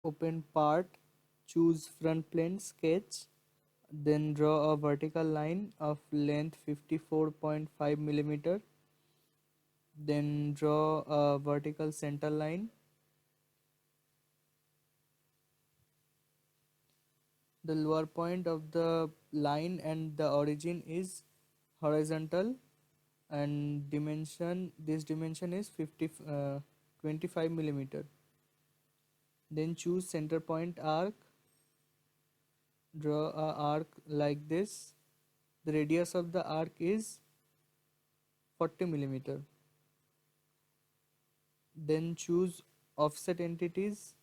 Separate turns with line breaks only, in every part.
Open part, choose front plane sketch, then draw a vertical line of length 54.5 millimeter, then draw a vertical center line. The lower point of the line and the origin is horizontal, and dimension is 25 millimeter. Then choose center point arc, draw a arc like this. The radius of the arc is 40 millimeter. Then choose offset entities,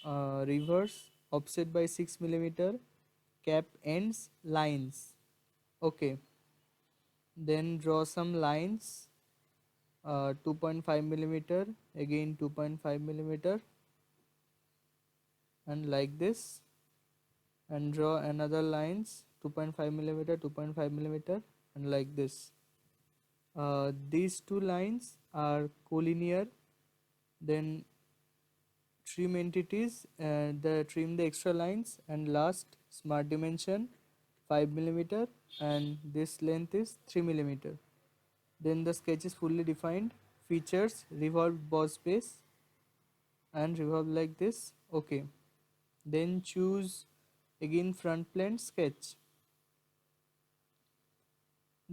reverse, offset by 6 millimeter, cap ends, lines. Okay, then draw some lines, 2.5 millimeter, again 2.5 millimeter, and like this, and draw another lines 2.5 millimeter, 2.5 millimeter, and like this. These two lines are collinear. Then trim entities, trim the extra lines, and last smart dimension 5 millimeter, and this length is 3 millimeter. Then the sketch is fully defined. Features, revolved boss base and revolve like this. Okay, then choose again front plane sketch.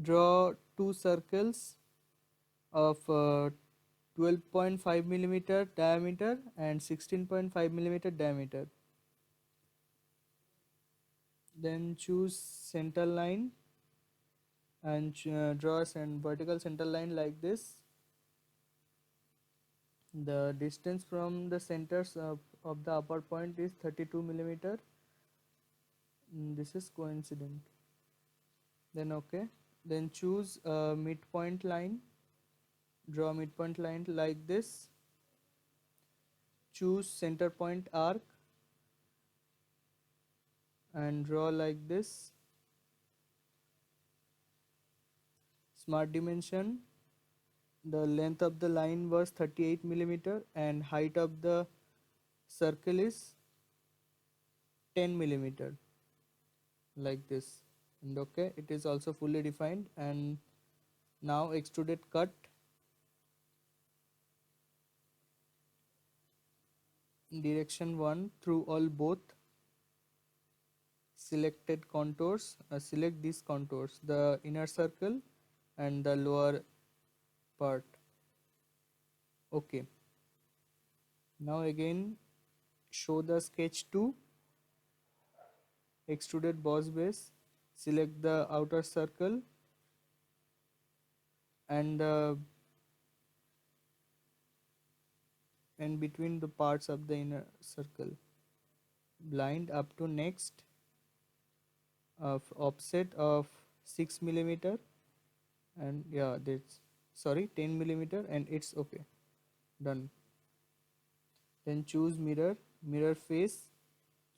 Draw two circles of 12.5 millimeter diameter and 16.5 millimeter diameter. Then choose center line and draw a vertical center line like this. The distance from the centers of the upper point is 32 millimeter. This is coincident. Then okay, then choose a midpoint line, draw midpoint line like this. Choose center point arc and draw like this. Smart dimension, the length of the line was 38 millimeter and height of the circle is 10 millimeter, like this. And okay, it is also fully defined. And now extruded cut, direction 1 through all both selected contours. Select these contours, the inner circle and the lower part. Okay, now again show the sketch 2, extruded boss base. Select the outer circle and and between the parts of the inner circle. Blind up to next of offset of 6 millimeter, and yeah, that's sorry 10 millimeter, and it's okay, done. Then choose mirror face,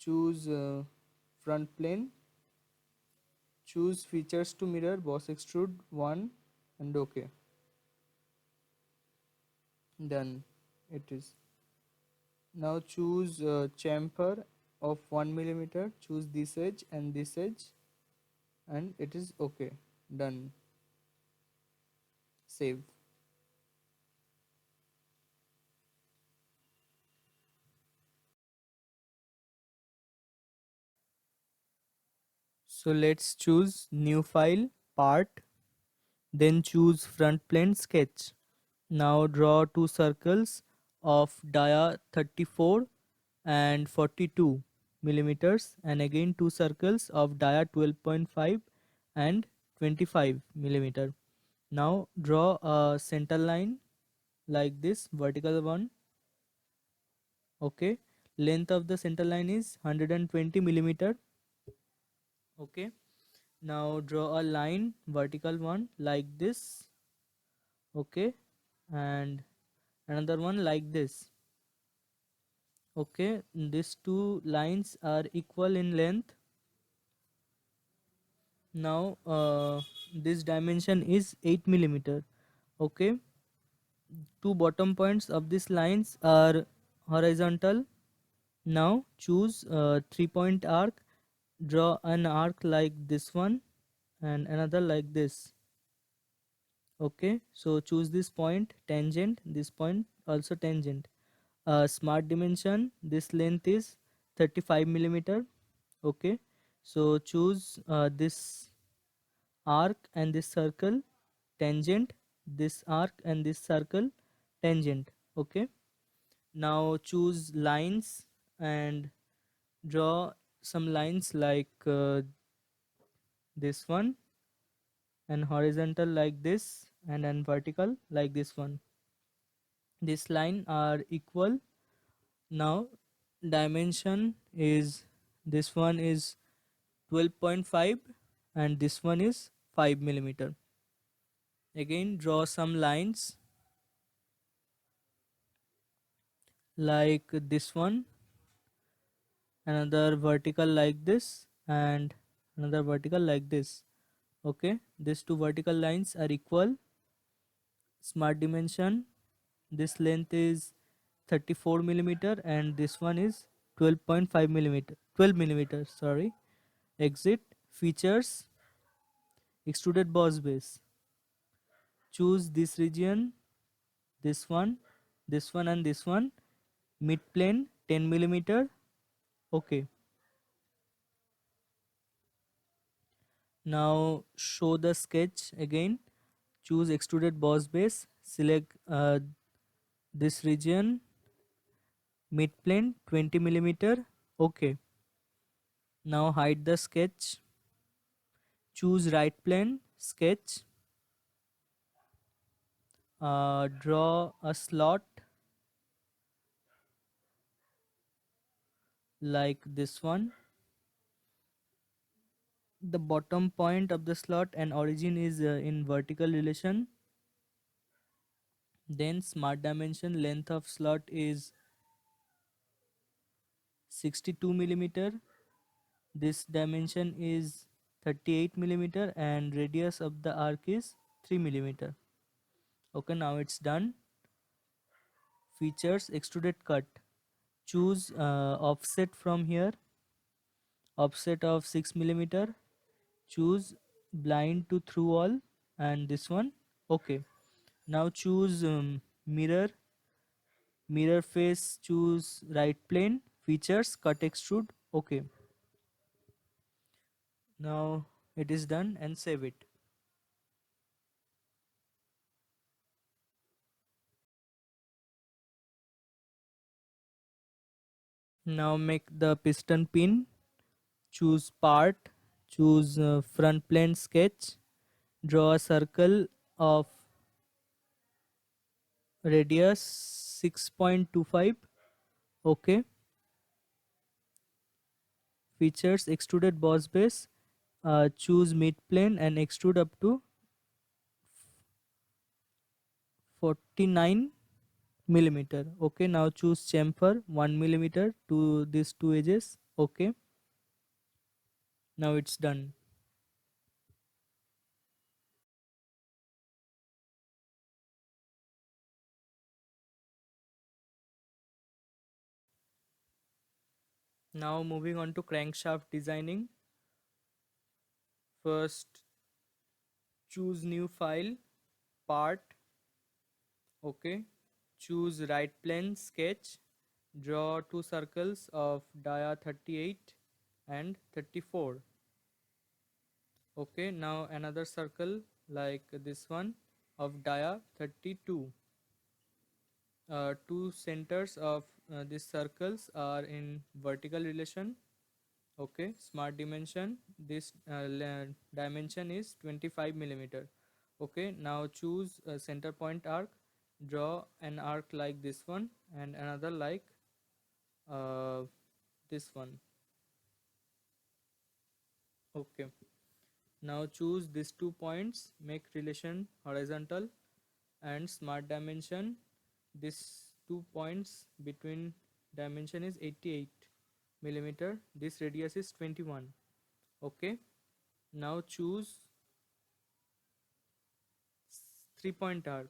choose front plane, choose features to mirror, boss extrude 1, and okay, done. It is. Now choose chamfer of 1 millimeter, choose this edge and this edge, and it is okay, done. Save. So let's choose new file, part, then choose front plane sketch. Now draw two circles of dia 34 and 42 millimeters, and again two circles of dia 12.5 and 25 millimeter. Now draw a center line like this, vertical one. Okay, length of the center line is 120 millimeter. Okay, now draw a line, vertical one like this. Okay, and another one like this. Okay, these two lines are equal in length. Now this dimension is 8 millimeter. Okay, two bottom points of these lines are horizontal. Now choose a 3-point arc, draw an arc like this one and another like this. Okay, so choose this point tangent, this point also tangent. Smart dimension, this length is 35 millimeter. Okay, so choose this arc and this circle tangent, this arc and this circle tangent. Okay, now choose lines and draw some lines like this one, and horizontal like this, and then vertical like this one. This line are equal. Now dimension is, this one is 12.5 and this one is 5 millimeter. Again draw some lines like this one, another vertical like this, and another vertical like this. Okay, these two vertical lines are equal. Smart dimension, this length is 34 millimeter and this one is 12.5 millimeter, 12 millimeter, sorry. Exit features, extruded boss base, choose this region, this one and this one. Mid plane 10 millimeter. Okay, now show the sketch again. Choose extruded boss base, select this region, mid plane 20 millimeter. Okay, now hide the sketch, choose right plane, sketch, draw a slot like this one. The bottom point of the slot and origin is in vertical relation. Then smart dimension, length of slot is 62 millimeter, this dimension is 38 millimeter, and radius of the arc is 3 millimeter. Okay, now it's done. Features, extruded cut, choose offset from here, offset of 6 millimeter, choose blind to through all and this one. Okay, now choose mirror face, choose right plane, features, cut extrude. Okay, now it is done and save it. Now make the piston pin, choose part, choose front plane sketch, draw a circle of radius 6.25. Okay, features, extruded boss base, choose mid plane and extrude up to 49 millimeter. Okay, now choose chamfer 1 millimeter to these two edges. Okay, now it's done. Now moving on to crankshaft designing. First choose new file, part. Okay, choose right plane sketch, draw two circles of dia 38 and 34. Okay, now another circle like this one of dia 32. Two centers of these circles are in vertical relation. Okay, smart dimension, this dimension is 25 millimeter. Okay, now choose a center point arc, draw an arc like this one and another like uh, this one. Okay, now choose these 2 points, make relation horizontal, and smart dimension, this 2 points between dimension is 88 millimeter, this radius is 21. Okay, now choose 3-point arc,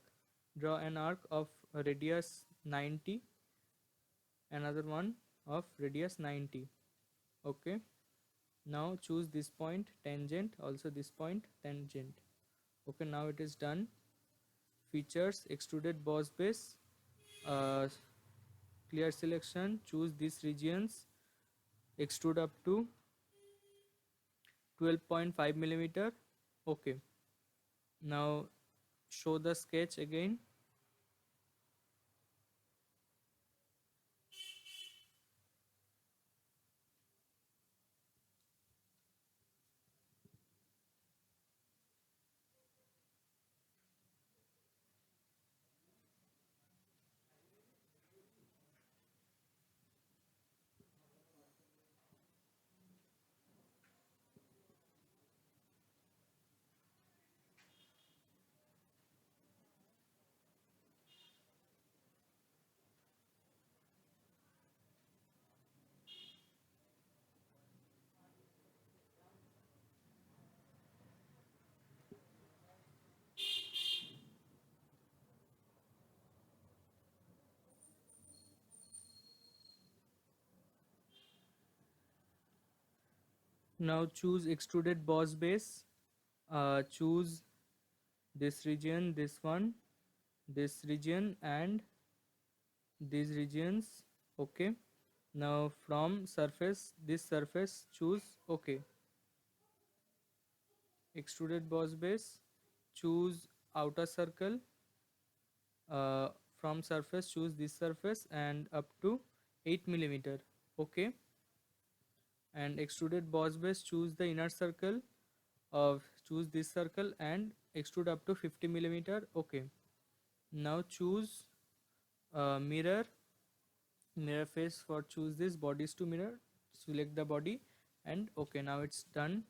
draw an arc of radius 90, another one of radius 90. Okay, now choose this point tangent, also this point tangent. Okay, now it is done. Features, extruded boss base, uh, clear selection, choose these regions, extrude up to 12.5 millimeter. Okay, now show the sketch again. Now choose extruded boss base, choose this region, this one, this region, and these regions. Okay, now from surface, this surface, choose. Okay, extruded boss base, choose outer circle, uh, from surface choose this surface and up to 8 millimeter. Okay, and extruded boss base, choose the inner circle of, choose this circle and extrude up to 50 millimeter. Okay, now choose mirror face, for choose this bodies to mirror, select the body, and okay, now it's done.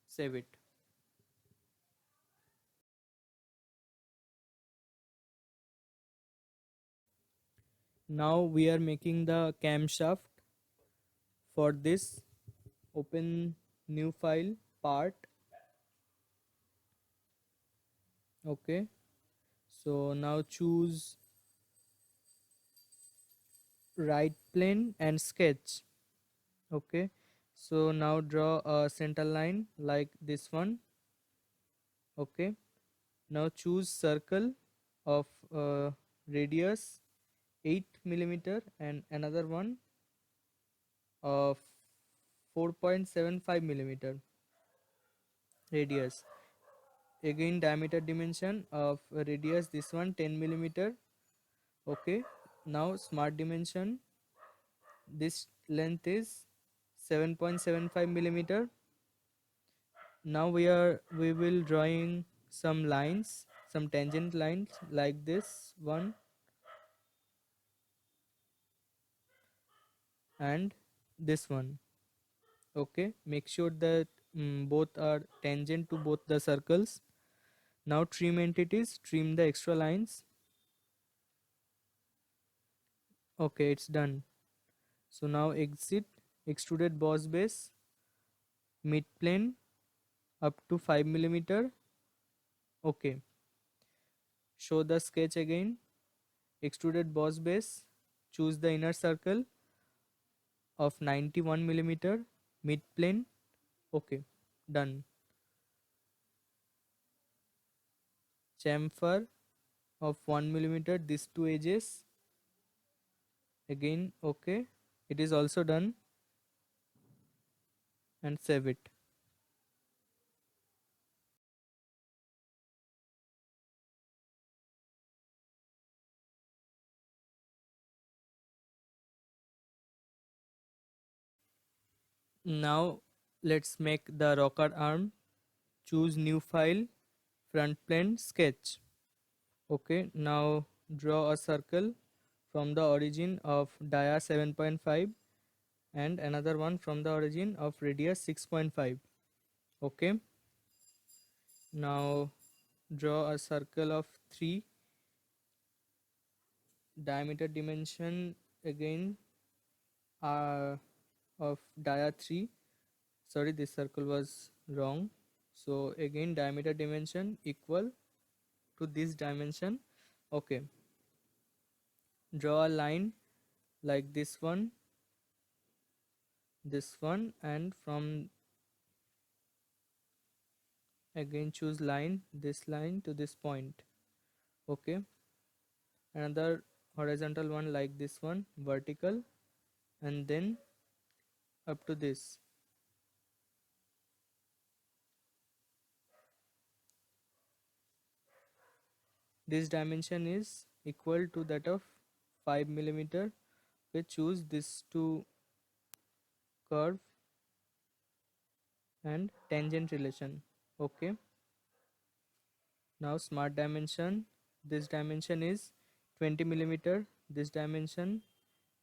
Save it. Now we are making the camshaft. For this, open new file, part. Okay, so now choose right plane and sketch. Okay, so now draw a center line like this one. Okay, now choose circle of radius 8 millimeter and another one of 4.75 millimeter radius. Again, diameter dimension of radius, this one 10 millimeter. Okay, now smart dimension, this length is 7.75 millimeter. Now we will drawing some lines, some tangent lines like this one and this one. Okay, make sure that both are tangent to both the circles. Now trim entities, trim the extra lines. Okay, it's done. So now exit extruded boss base, mid plane up to 5 millimeter. Okay, show the sketch again. Extruded boss base, choose the inner circle of 91 millimeter, mid plane. Okay, done. Chamfer of 1 millimeter, these two edges. Again, okay, it is also done, and save it. Now let's make the rocker arm. Choose new file, front plane sketch. Okay, now draw a circle from the origin of dia 7.5 and another one from the origin of radius 6.5. Okay, now draw a circle of 3, diameter dimension again of dia 3. Sorry, this circle was wrong. So again, diameter dimension equal to this dimension. Okay, draw a line like this one, and from again choose line, this line to this point. Okay, another horizontal one like this one, vertical, and then up to this. This dimension is equal to that of 5 millimeter. We choose this two curve and tangent relation. Okay, now smart dimension. This dimension is 20 millimeter. This dimension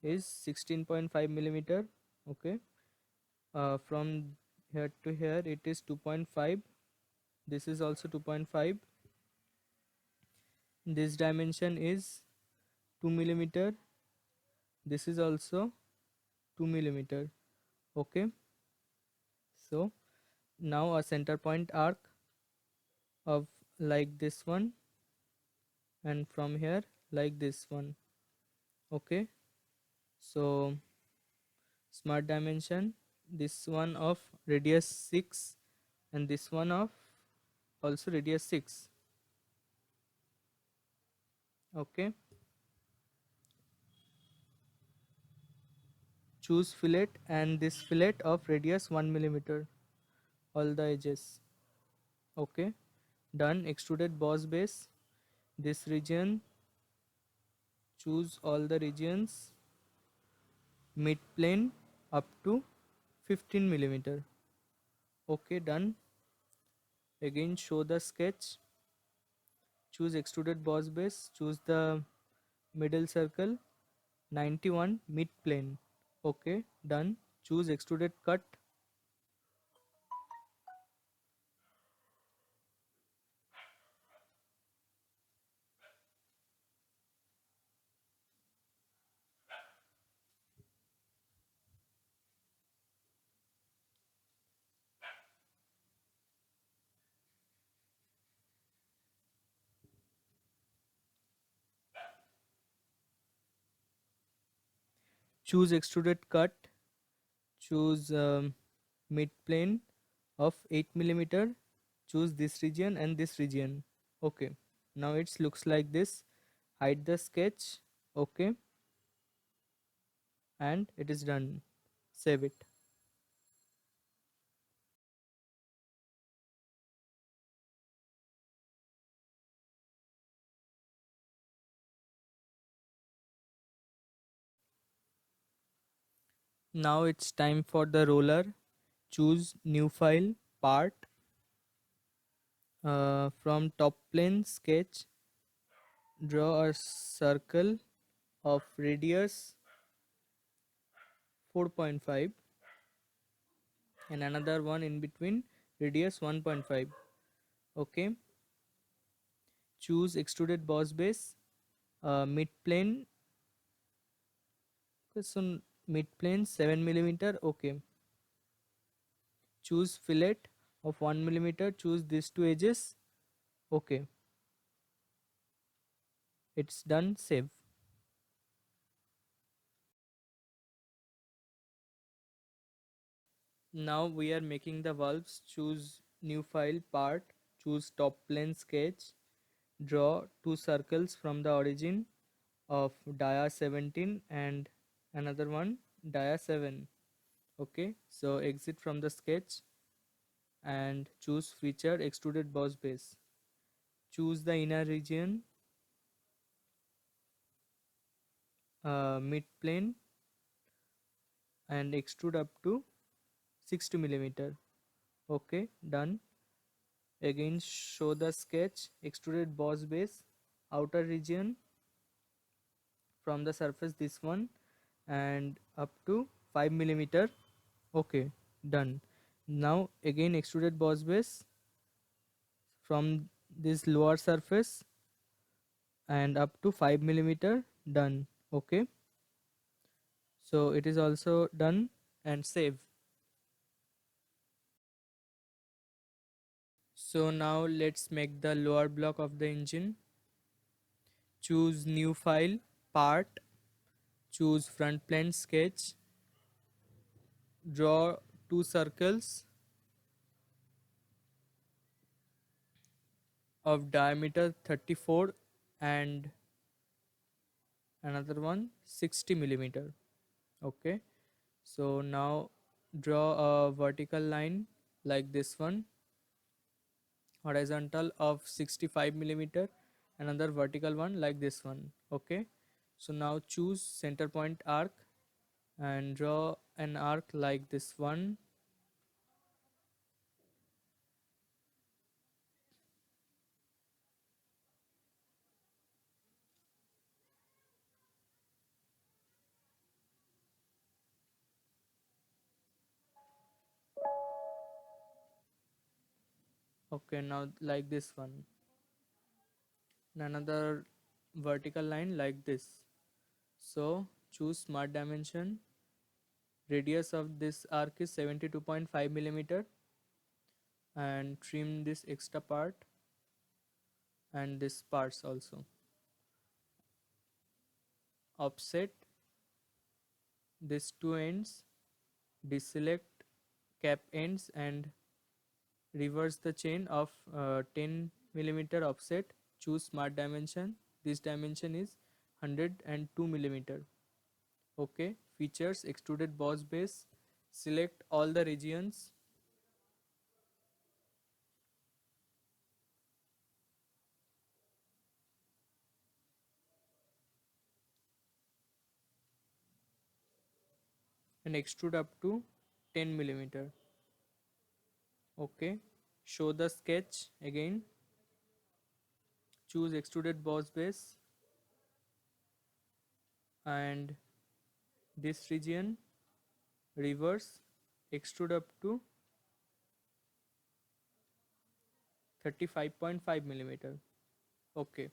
is 16.5 millimeter. Okay, from here to here it is 2.5. This is also 2.5. This dimension is 2 millimeter. This is also 2 millimeter. Okay, so now a center point arc of like this one, and from here like this one. Okay, so smart dimension, this one of radius 6 and this one of also radius 6. Okay, choose fillet and this fillet of radius 1 millimeter, all the edges. Okay, done. Extruded boss base, this region, choose all the regions, mid plane up to 15 millimeter. Okay, done. Again show the sketch, choose extruded boss base, choose the middle circle, 91 mid plane. Okay, done. Choose extruded cut, choose extruded cut, choose mid plane of 8 millimeter, choose this region and this region. Okay, now it looks like this. Hide the sketch. Okay, and it is done. Save it. Now it's time for the roller. Choose new file, part, from top plane sketch, draw a circle of radius 4.5 and another one in between, radius 1.5. Okay, choose extruded boss base, mid plane, so mid plane 7 millimeter. Okay, choose fillet of 1 millimeter, choose these two edges. Okay, it's done. Save. Now we are making the valves. Choose new file, part, choose top plane sketch, draw two circles from the origin of dia 17 and another one dia 7. Okay, so exit from the sketch and choose feature extruded boss base. Choose the inner region, mid plane, and extrude up to 60 millimeter. Okay, done. Again show the sketch, extruded boss base, outer region from the surface, this one, and up to 5 millimeter. Okay, done. Now again extruded boss base from this lower surface and up to 5 millimeter. Done. Okay, so it is also done, and save. So now let's make the lower block of the engine. choose new file, part, choose front plane sketch, draw two circles of diameter 34 and another one 60 millimeter. Okay, so now draw a vertical line like this one, horizontal of 65 millimeter, another vertical one like this one. Okay, so now choose center point arc and draw an arc like this one. Okay, now like this one, and another vertical line like this. So choose smart dimension. Radius of this arc is 72.5 millimeter, and trim this extra part and this parts also. Offset these two ends, deselect cap ends and reverse the chain of 10 millimeter offset. Choose smart dimension. This dimension is 102 millimeter. Okay, features extruded boss base. Select all the regions. And extrude up to 10 millimeter. Okay, show the sketch again. Choose extruded boss base and this region, reverse, extrude up to 35.5 millimeter. Okay,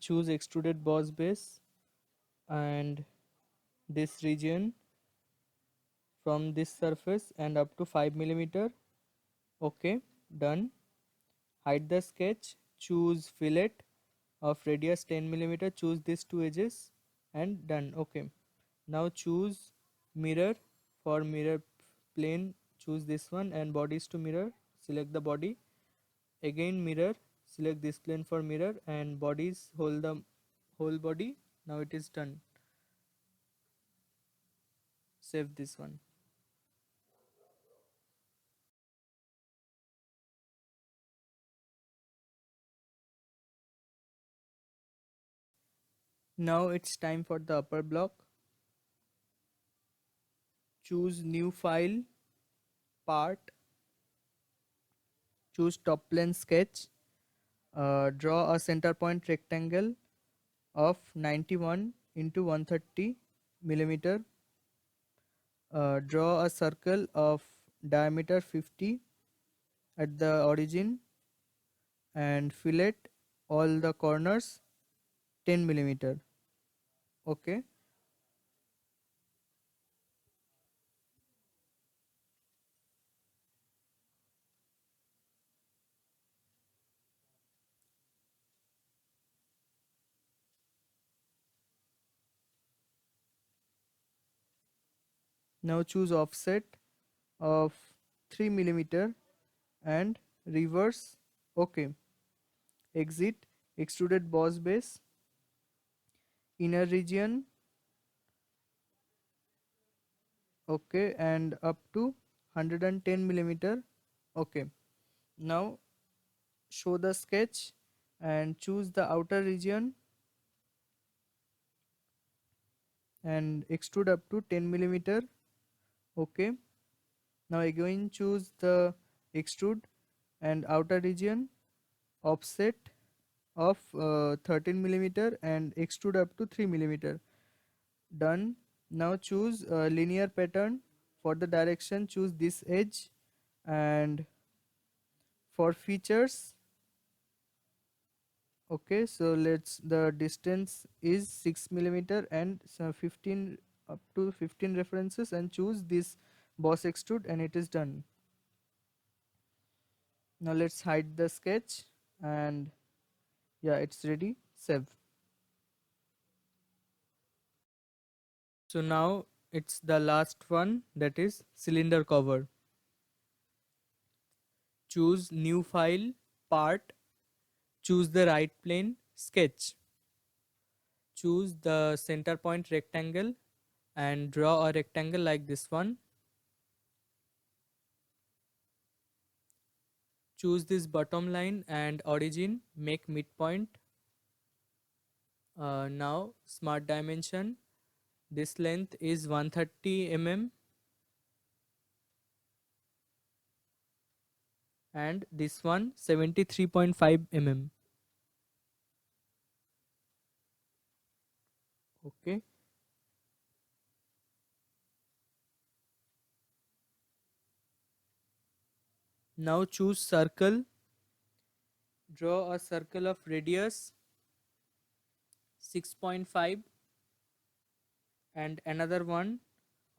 choose extruded boss base and this region from this surface and up to 5 millimeter. Okay, done. Hide the sketch. Choose fillet of radius 10 millimeter. Choose these two edges and done. Okay, now choose mirror. For mirror plane, choose this one, and bodies to mirror. Select the body. Again mirror. Select this plane for mirror, and bodies, hold the whole body. Now it is done. Save this one. Now it's time for the upper block. Choose new file, part, choose top plane sketch, draw a center point rectangle of 91 into 130 millimeter, draw a circle of diameter 50 at the origin and fillet all the corners 10 millimeter. Okay, now choose offset of 3 millimeter and reverse. Okay, exit extruded boss base, inner region. Okay, and up to 110 millimeter. Okay, now show the sketch and choose the outer region and extrude up to 10 millimeter. Okay, now again choose the extrude and outer region, offset of 13 millimeter and extrude up to 3 millimeter. Done. Now choose a linear pattern. For the direction, choose this edge, and for features, okay, so let's, the distance is 6 millimeter and 15, up to 15 references, and choose this boss extrude, and it is done. Now let's hide the sketch, and yeah, it's ready. Save. So now it's the last one, that is cylinder cover. Choose new file, part, choose the right plane, sketch. Choose the center point rectangle and draw a rectangle like this one. Choose this bottom line and origin, make midpoint. Now smart dimension, this length is 130 mm and this one 73.5 mm. Okay, now choose circle, draw a circle of radius 6.5 and another one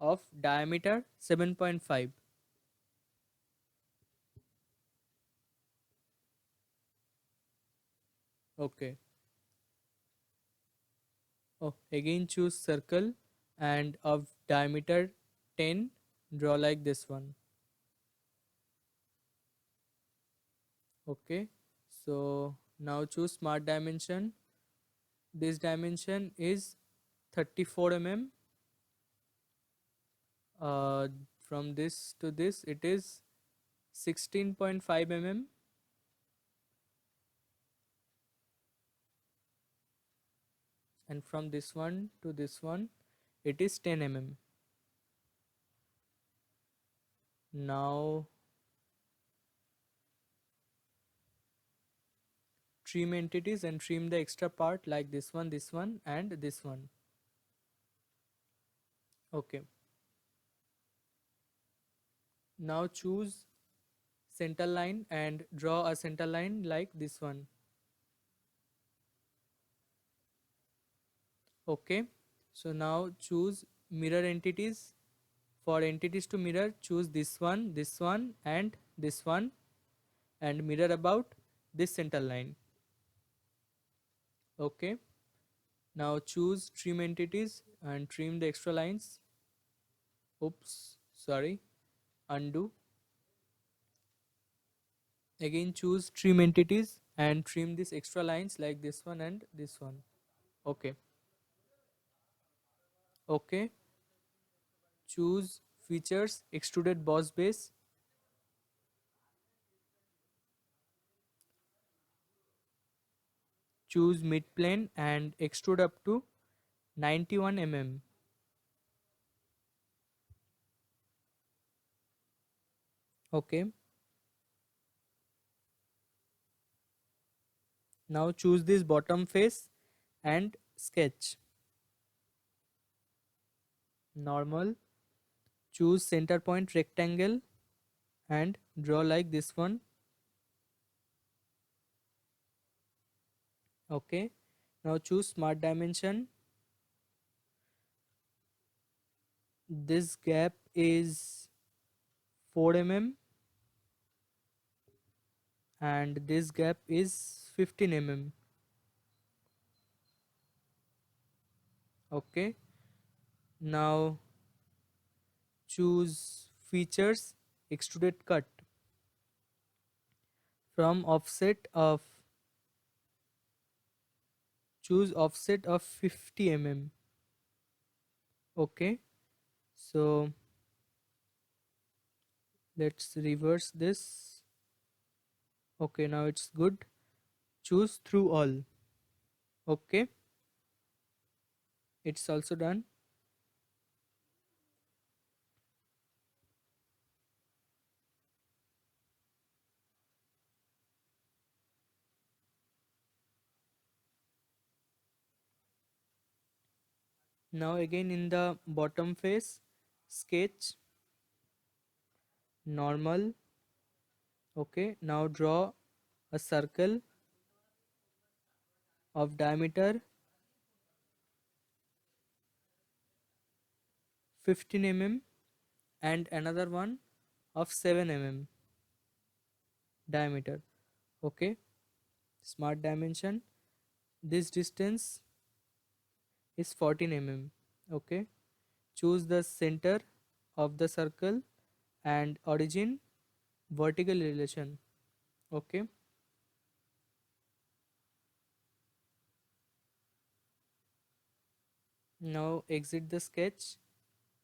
of diameter 7.5. Okay. Oh, again choose circle and of diameter 10, draw like this one. Okay, so now choose smart dimension. This dimension is 34 mm. uh, from this to this it is 16.5 mm, and from this one to this one it is 10 mm. Now trim entities and trim the extra part like this one and this one. Okay, now choose center line and draw a center line like this one. Okay, so now choose mirror entities. For entities to mirror, choose this one and this one, and mirror about this center line. Okay, now choose trim entities and trim the extra lines. Oops, sorry, undo. Again choose trim entities and trim these extra lines like this one and this one. Okay, okay, choose features, extruded boss base, choose mid plane and extrude up to 91 mm. Okay, now choose this bottom face and sketch. Normal, choose center point rectangle and draw like this one. Okay, now choose smart dimension. This gap is 4 mm and this gap is 15 mm. Okay, now choose features, extruded cut, from offset of, choose offset of 50 mm. Okay, so let's reverse this. Okay, now it's good. Choose through all. Okay, it's also done. Now again in the bottom face, sketch, normal. Okay, now draw a circle of diameter 15 mm and another one of 7 mm diameter. Okay, smart dimension. This distance is 14 mm. Okay, choose the center of the circle and origin vertical relation. Okay, now exit the sketch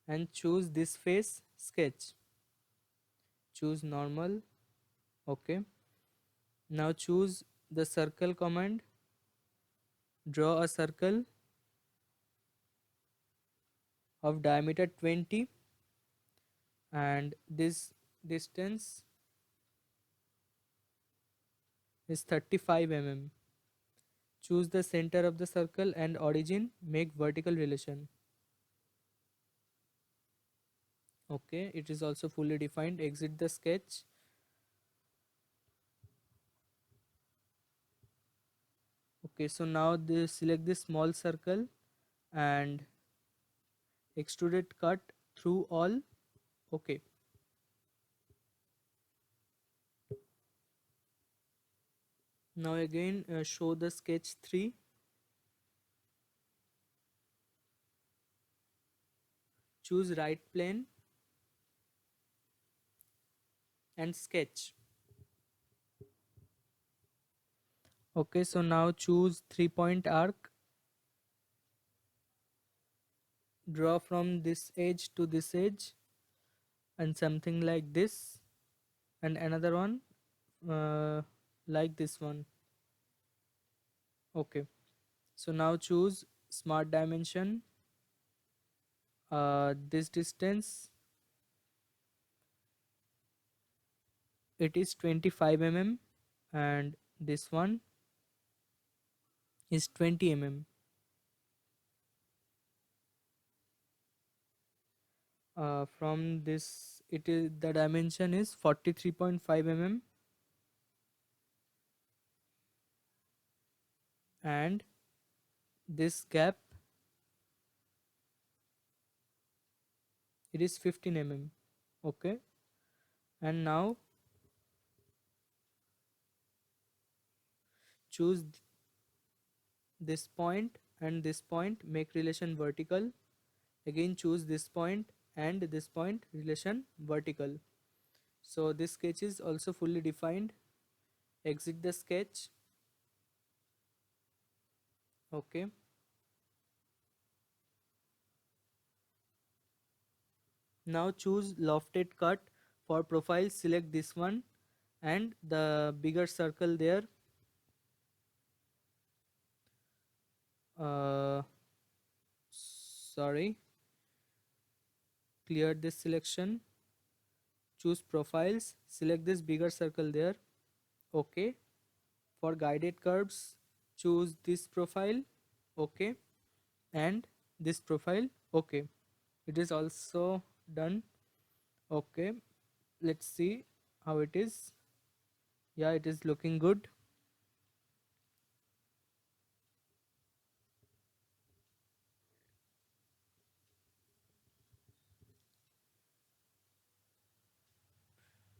and choose this face, sketch, choose normal. Okay, now choose the circle command, draw a circle of diameter 20 and this distance is 35 mm. Choose the center of the circle and origin, make vertical relation. Okay, it is also fully defined. Exit the sketch. Okay, so now this, select this small circle and extruded cut through all. Okay, now again show the sketch 3. Choose right plane and sketch. Okay, so now choose 3-point arc, draw from this edge to this edge and something like this, and another one uh, like this one. Okay, so now choose smart dimension. This distance, it is 25 mm and this one is 20 mm. From this, it is the dimension is 43.5 mm and this gap, it is 15 mm. Okay, and now choose this point and this point, make relation vertical. Again choose this point and this point, relation vertical. So this sketch is also fully defined. Exit the sketch. Okay, now choose lofted cut. For profile, select this one and the bigger circle there. uh, Sorry, clear this selection. Choose profiles, select this bigger circle there. Okay, for guided curves, choose this profile. Okay, and this profile. Okay, it is also done. Okay, let's see how it is. Yeah, it is looking good.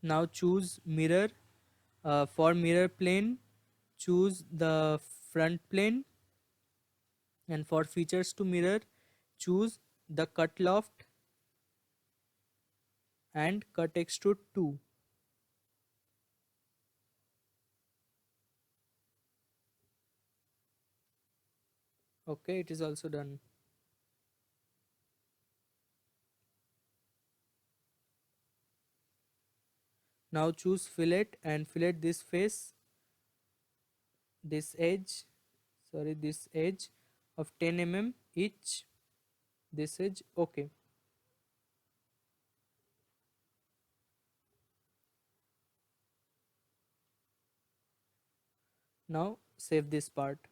Now choose mirror. For mirror plane, choose the front plane, and for features to mirror, choose the cut loft and cut extrude 2. Okay, it is also done. Now choose fillet and fillet this face, this edge, sorry, this edge of 10 mm each, this edge. Okay, now save this part.